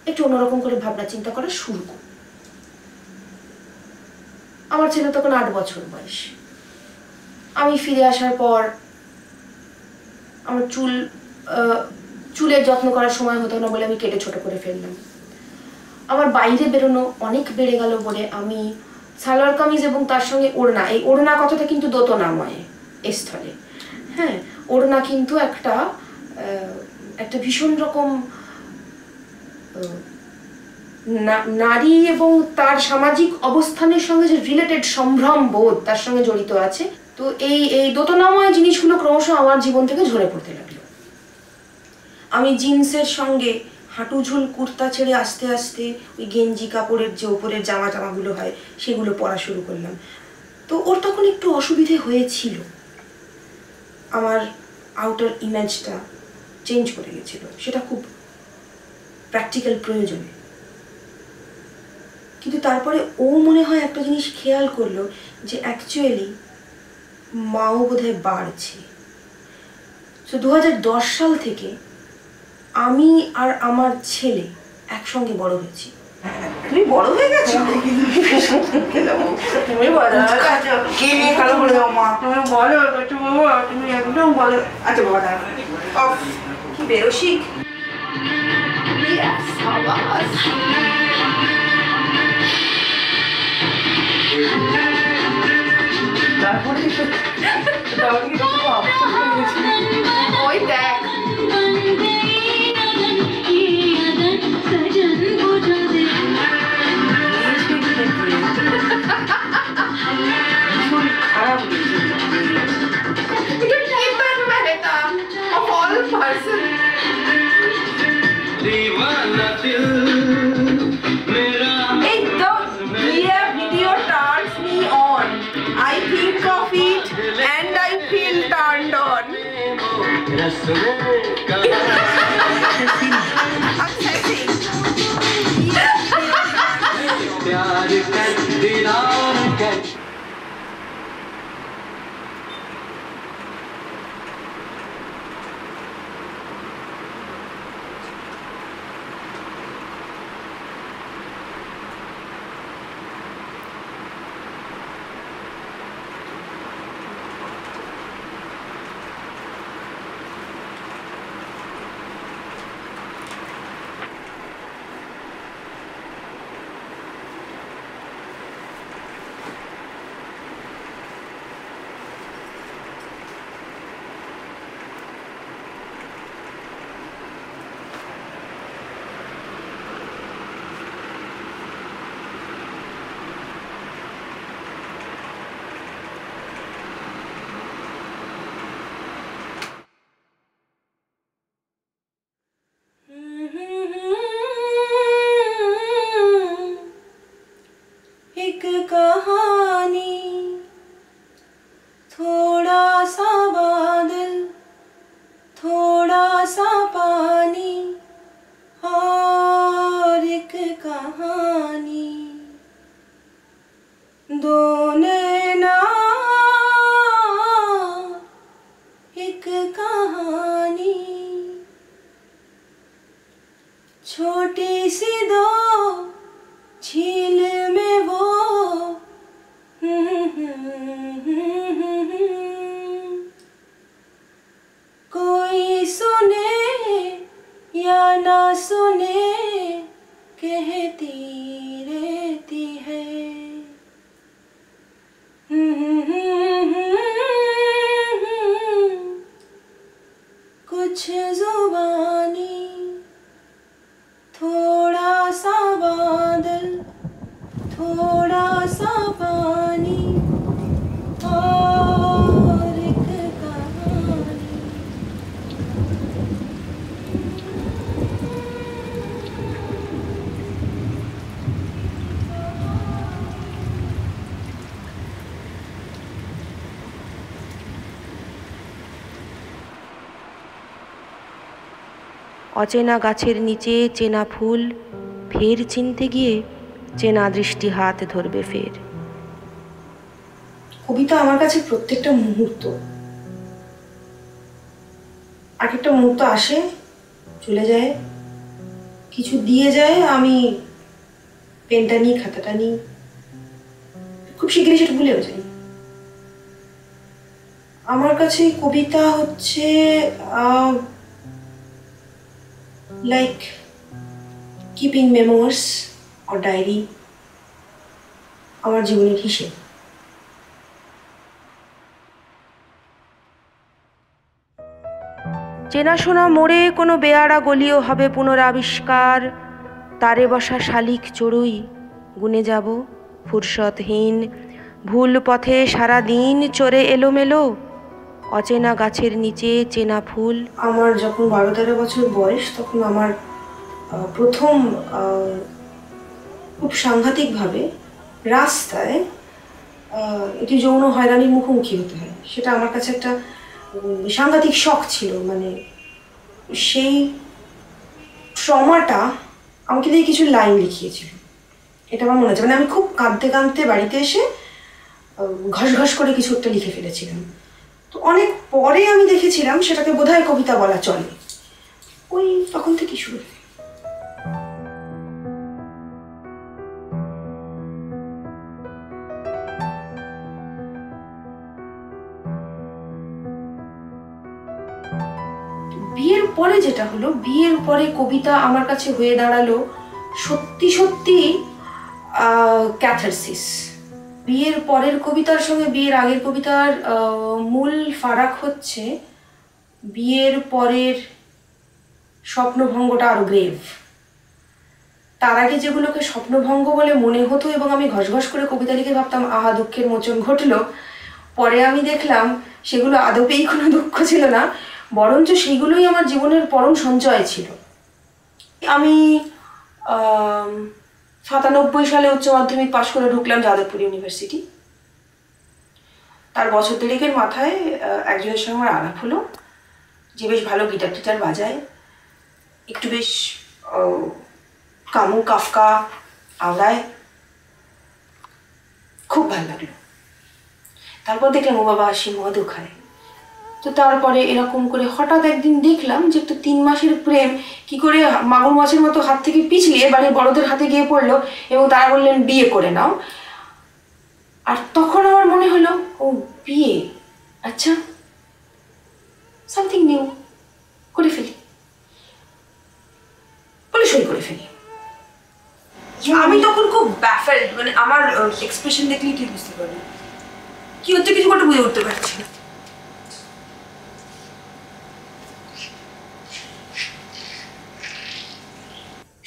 একটু অন্যরকম করে ভাবনা চিন্তা করা শুরু করব। আমার ছেলে তখন 8 বছর বয়স। আমি ফিরে আসার পর আমার চুলের যত্ন করার সময় হতো না বলে আমি কেটে ছোট করে ফেললাম। আমার বাইরে বেরোনো অনেক বেড়ে গেল বলে আমি সালোয়ার কামিজ এবং তার সঙ্গে ওড়না, এই ওড়না কথাটা কিন্তু দোতনাময় স্থলে, হ্যাঁ, ওড়না কিন্তু একটা ভীষণ রকম নারী এবং তার সামাজিক অবস্থানের সঙ্গে যে রিলেটেড সম্ভ্রম বোধ তার সঙ্গে জড়িত আছে। তো এই দোতনাময় জিনিসগুলো ক্রমশ আমার জীবন থেকে ঝরে পড়তে লাগলো। আমি জিন্সের সঙ্গে হাঁটুঝুল কুর্তা ছেড়ে আস্তে আস্তে ওই গেঞ্জি কাপড়ের যে ওপরের জামাগুলো হয় সেগুলো পরা শুরু করলাম। তো ওর তখন একটু অসুবিধে হয়েছিল, আমার আউটার ইমেজটা চেঞ্জ করে গেছিল, সেটা খুব প্র্যাকটিক্যাল প্রয়োজনে। কিন্তু তারপরে ও মনে হয় একটা জিনিস খেয়াল করলো যে অ্যাকচুয়ালি মাও বোধহয় বাড়ছে। তো 2010 সাল থেকে আমি আর আমার ছেলে একসঙ্গে বড় হয়েছি। তুমি বড় হয়ে গেছো? তুমি বলো, তুমি একদম বলো। আচ্ছা বাবা, কি বেরোসিক। ওই দেখ दीवाना दिल प्यार कर दीदार कर एक कहानी, थोड़ा सा बादल, थोड़ा सा पानी, और एक कहानी, दो नैना, एक कहानी, छोटी सी दो झील में वो कोई सुने या ना सुने कहती रहती है। कुछ जुबानी, थोड़ा सा बादल, थोड़ा सा पानी, और एक कहानी। অচেনা গাছের নিচে চেনা ফুল, ফের চিনতে গিয়ে চেনা দৃষ্টি হাত ধরবে ফের। কবিতা আমার কাছে প্রত্যেকটা মুহূর্ত, এক একটা মুহূর্ত আসে চলে যায়, কিছু দিয়ে যায়, আমি পেনটা নিই, খাতাটা নিই, খুব শিগগিরই সেটা ভুলেও যাই। আমার কাছে কবিতা হচ্ছে like keeping memoirs or diary, আমার জীবনের হিসেব। চেনাশোনা মোড়ে কোনো বেয়ারা গলিও হবে পুনরাবিষ্কার, তারে বসা শালিক চড়ুই গুনে যাব ফুরসতহীন, ভুল পথে সারা দিন চড়ে এলোমেলো, অচেনা গাছের নিচে চেনা ফুল। আমার যখন 12-13 বছর বয়স, তখন আমার প্রথম খুব সাংঘাতিকভাবে রাস্তায় একটি যৌন হয়রানির মুখোমুখি হতে হয়। সেটা আমার কাছে একটা সাংঘাতিক শখ ছিল। মানে সেই ট্রমাটা আমাকে দিয়ে কিছু লাইন লিখিয়েছিল, এটা আমার মনে আছে। মানে আমি খুব কাঁদতে কাঁদতে বাড়িতে এসে ঘস ঘস করে কিছু একটা লিখে ফেলেছিলাম। তো অনেক পরে আমি দেখেছিলাম সেটাকে বোধহয় কবিতা বলা চলে, ওই তখন থেকে শুরু। বিয়ের পরে যেটা হলো, বিয়ের পরে কবিতা আমার কাছে হয়ে দাঁড়ালো সত্যি সত্যি ক্যাথারসিস। বিয়ের পরের কবিতার সঙ্গে বিয়ের আগের কবিতার মূল ফারাক হচ্ছে বিয়ের পরের স্বপ্নভঙ্গটা আরো গ্রেভ। তার আগে যেগুলোকে স্বপ্নভঙ্গ বলে মনে হতো এবং আমি ঘস ঘস করে কবিতা লিখে ভাবতাম আহা দুঃখের মোচন ঘটলো, পরে আমি দেখলাম সেগুলো আদপেই কোনো দুঃখ ছিল না, বরঞ্চ সেইগুলোই আমার জীবনের পরম সঞ্চয় ছিল। আমি 97 সালে উচ্চ মাধ্যমিক পাশ করে ঢুকলাম যাদবপুর ইউনিভার্সিটি। তার বছর দেড়েকের মাথায় একজনের সঙ্গে আমার আলাপ হলো, যে বেশ ভালো গিটার টিটার বাজায়, একটু বেশ কামু কাফকা আওড়ায়, খুব ভালো লাগলো। তারপর দেখলাম ও বাবা আসি মদও খায়। তো তারপরে এরকম করে হঠাৎ একদিন দেখলাম যে একটা 3 মাসের প্রেম কি করে মাগুর মাছের মতো হাত থেকে পিছলিয়ে বাড়ির বড়দের হাতে গিয়ে পড়লো এবং তারা বললেন বিয়ে করে নাও। আর তখন আমার মনে হলো ও বিয়ে, আচ্ছা সামথিং নিউ, করে ফেলি বলে সই করে ফেলি। আমি তখন খুব ব্যাফেলড, মানে আমার এক্সপ্রেশন দেখলেই ঠিক বুঝতে পারবি কি হচ্ছে, কিছু একটা বুঝে উঠতে পারছি না।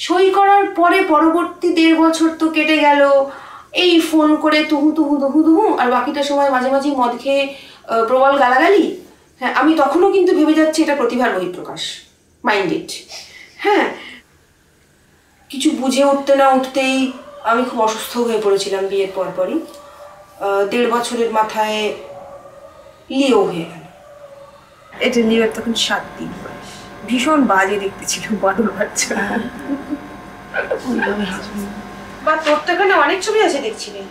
সই করার পরে পরবর্তী 1.5 বছর তো কেটে গেল এই ফোন করে তুহু তুহু তুহু তুহু, আর বাকিটা সময় মাঝে মাঝে মদ খেয়ে প্রবল গালাগালি। হ্যাঁ, আমি তখনও কিন্তু ভেবে যাচ্ছি এটা প্রতিভার বহিঃপ্রকাশ, মাইন্ডেড। হ্যাঁ, কিছু বুঝে উঠতে না উঠতেই আমি খুব অসুস্থ হয়ে পড়েছিলাম বিয়ের পরপরই। 1.5 বছরের মাথায় লিও হয়ে গেল। এটা লিওর তখন 7 দিন বয়স, ভীষণ বাজে দেখতে ছিল, বাদল বাচ্চা। বা তোর তো এখানে অনেক ছবি আছে দেখছিলেন।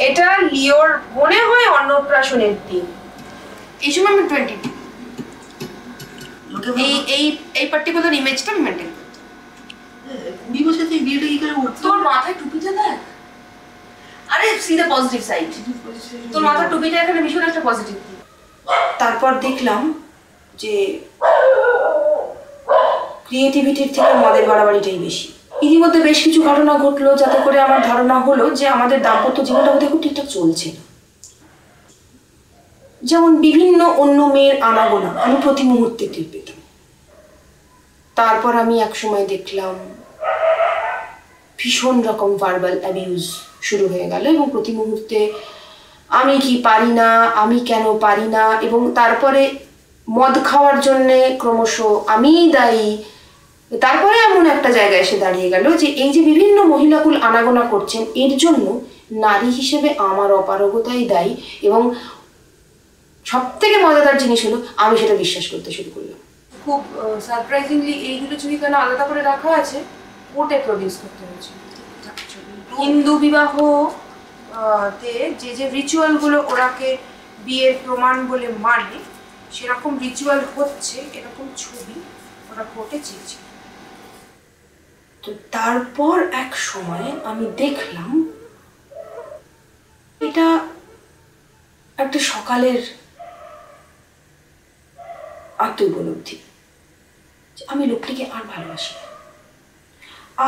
এটা লিওর মনে হয় অন্নপ্রাশনের দিন, এই সময় আমি 20। এই পার্টিকুলার ইমেজটা আমি মেনটেন করি। 20 বছর থেকে বিয়েটা কি করে করতো? তোর মাথায় টুপিটা দেখ। আরে সি দ্য পজিটিভ সাইড, তোর মাথার টুপিটা এখানে ভীষণ একটা পজিটিভ দিক। তারপর দেখলাম যে ক্রিয়েটিভিটির থেকে মদের বাড়াবাড়িটাই বেশি। ইতিমধ্যে বেশ কিছু ঘটনা ঘটলো যাতে করে আমার ধারণা হলো যে আমাদের দাম্পত্য জীবনটা বোধহয় খুব ঠিকঠাক চলছে না। যেমন বিভিন্ন অন্য মেয়ের আনাগোনা আমি প্রতি মুহূর্তে টের পেতাম। তারপর আমি একসময় দেখলাম ভীষণ রকম ভার্বাল অ্যাবিউজ শুরু হয়ে গেল এবং প্রতি মুহূর্তে আমি কি পারি না, আমি কেন পারি না, এবং তারপরে মদ খাওয়ার জন্যে ক্রমশ আমিই দায়ী। তারপরে এমন একটা জায়গায় এসে দাঁড়িয়ে গেল যে এই যে বিভিন্ন মহিলাকুল আনাগোনা করছেন এর জন্য নারী হিসেবে আমার অপারগতাই দায়ী, এবং সব থেকে মজাদার জিনিস হলো আমি সেটা বিশ্বাস করতে শুরু করলাম। খুব সারপ্রাইজিংলি এইগুলো ছবি কেন আলাদা করে রাখা আছে, কোর্টে প্রডিউস করতে হয়েছে। হিন্দু বিবাহ তে যে যে রিচুয়ালগুলো ওরাকে বিয়ের প্রমাণ বলে মানে সেরকম রিচুয়াল হচ্ছে এরকম ছবি ওরা কোর্টে চেয়েছে। তো তারপর এক সময় আমি দেখলাম এটা একটা সকালের আত্মউপলব্ধি, আমি লোকটিকে আর ভালোবাসি না,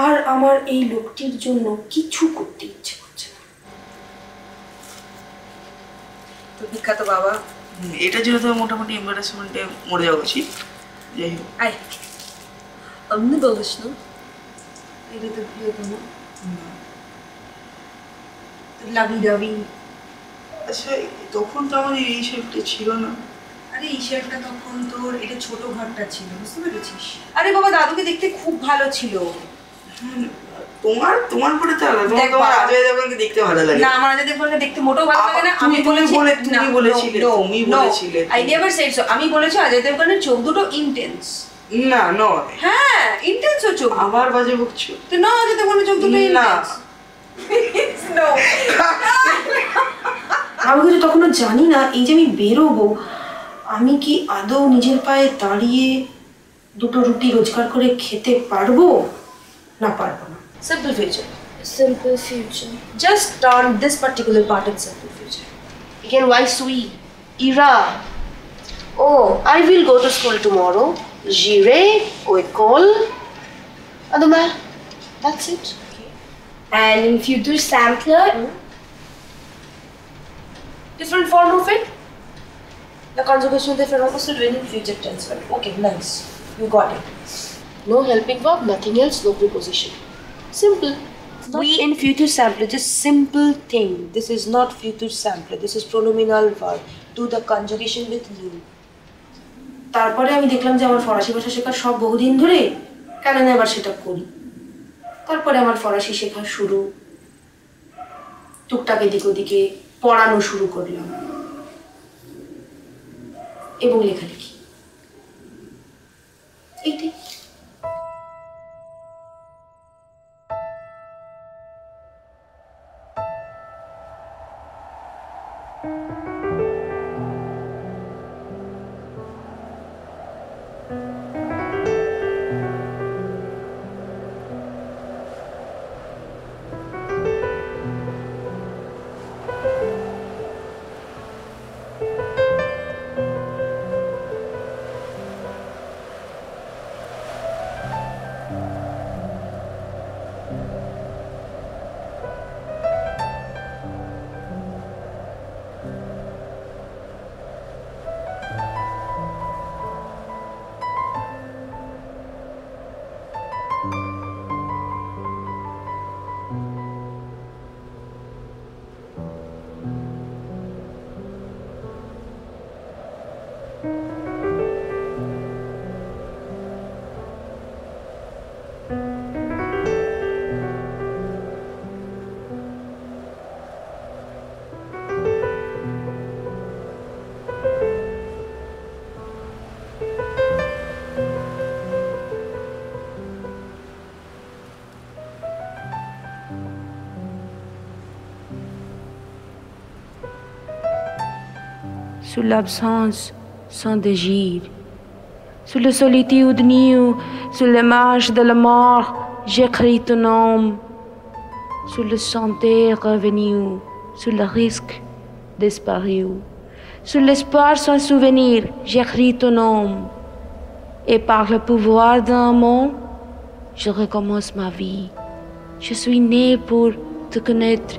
আর আমার এই লোকটির জন্য কিছু করতে ইচ্ছে করছে না। তো বিখ্যাত বাবা, এটার জন্য তো মোটামুটি এম্বারাসমেন্টে মরে যাওয়া উচিত। যাই হোক, আয় অমনি বলিস না, এটা তো প্রিয়তম লাভি ডাভি। আচ্ছা, তখন তো আমাদের এই শেপটা ছিল না। আরে এই শেপটা তখন তোর এটা ছোট ঘরটা ছিল, বুঝতে পেরেছিস? আরে বাবা, দাদুকে দেখতে খুব ভালো ছিল। তোমার পরে তো আলাদা, তোমার অজয় দেবগনকে দেখতে ভালো লাগে না? আমার অজয় দেবগনকে দেখতে মোটেও ভালো লাগে না। আমি বলেছি, তুমি বলেছিলে, তুমি বলেছিলে, আই নেভার সেড সো। আমি বলেছি অজয় দেবগনের চোখ দুটো ইন্টেন্স। না নয়, হ্যাঁ ইন্টেন্স ও চোখ। আবার বাজে বকছো তো না, অজয় দেবগনের চোখ দুটো ইন্টেন্স। নো, আমি কিছু তখনও জানি না এই যে আমি বেরোবো, আমি কি আদৌ নিজের পায়ে দাঁড়িয়ে দুটো রুটি রোজগার করে খেতে পারবো না পারবো না। Simple future. Simple future. Just turn this particular part in simple future. Again, why sweet? Ira. Oh, I will go to school tomorrow. J'irai au école. À demain. That's it. Okay. And in future sampler, Different form of it. The conjugation of different opposite when in future tense. Okay, nice. You got it. no helping verb, nothing else, no preposition. Simple. We in future sampler, just simple thing. This is not future sampler. This is pronominal verb. Do the conjugation with you. তারপরে আমি দেখলাম যে আমার ফরাসি ভাষা শেখার সব বহুদিন ধরে, কেন না এবার সেটা করি। তারপরে আমার ফরাসি শেখা শুরু, টুকটাক এদিক ওদিকে পড়ানো শুরু করলাম এবং লেখালেখি। Sous l'absence sans désir, sous la solitude nue, sous les marches de la mort, j'écris ton nom. Sous le santé revenu, sous le risque disparu, sous l'espoir sans souvenir, j'écris ton nom. Et par le pouvoir d'un mot, je recommence ma vie. Je suis né pour te connaître,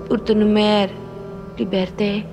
pour te nommer liberté.